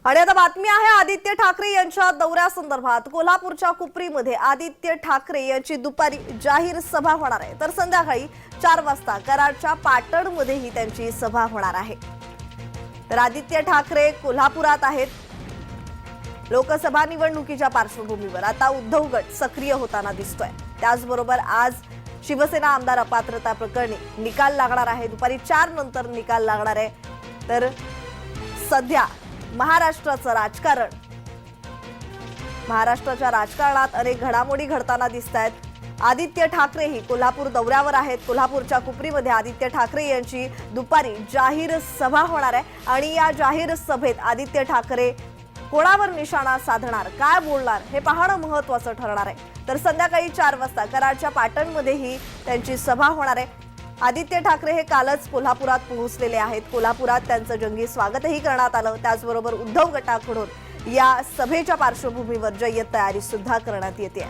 आणि आता बातमी आहे आदित्य ठाकरे यांच्या दौऱ्यासंदर्भात। कोल्हापूरच्या कुपरीमध्ये आदित्य ठाकरे यांची दुपारी जाहीर सभा होणार आहे, तर संध्याकाळी 4 वाजता कराडच्या पाटणमध्येही त्यांची सभा होणार आहे। तर आदित्य ठाकरे कोल्हापुरात आहेत। लोकसभा निवडणुकीच्या पार्श्वभूमीवर आता उद्धव गट सक्रिय होताना दिसतोय। त्याचबरोबर आज शिवसेना आमदार अपात्रता प्रकरणी निकाल लागणार आहे, दुपारी 4 नंतर निकाल लागणार आहे। तर सध्या महाराष्ट्राचं राजकारण, महाराष्ट्राच्या राजकारणात अनेक घडामोडी घडताना दिसतायत। आदित्य ठाकरे ही कोल्हापूर दौऱ्यावर आहेत। कोल्हापूरच्या कुपरीमध्ये आदित्य ठाकरे यांची दुपारी जाहीर सभा होणार आहे आणि या जाहीर सभेत आदित्य ठाकरे कोणावर निशाणा साधणार, काय बोलणार हे पाहणं महत्त्वाचं ठरणार आहे। तर संध्याकाळी 4 वाजता कराडच्या पाटणमध्येही त्यांची सभा होणार आहे। आदित्य ठाकरे हे कालच कोल्हापुरात पोहोचलेले आहेत। कोल्हापुरात त्यांचं जंगी स्वागतही करण्यात आलं। त्याचबरोबर उद्धव गटाकडून या सभेच्या पार्श्वभूमीवर जय्यत तयारी सुद्धा करण्यात येते।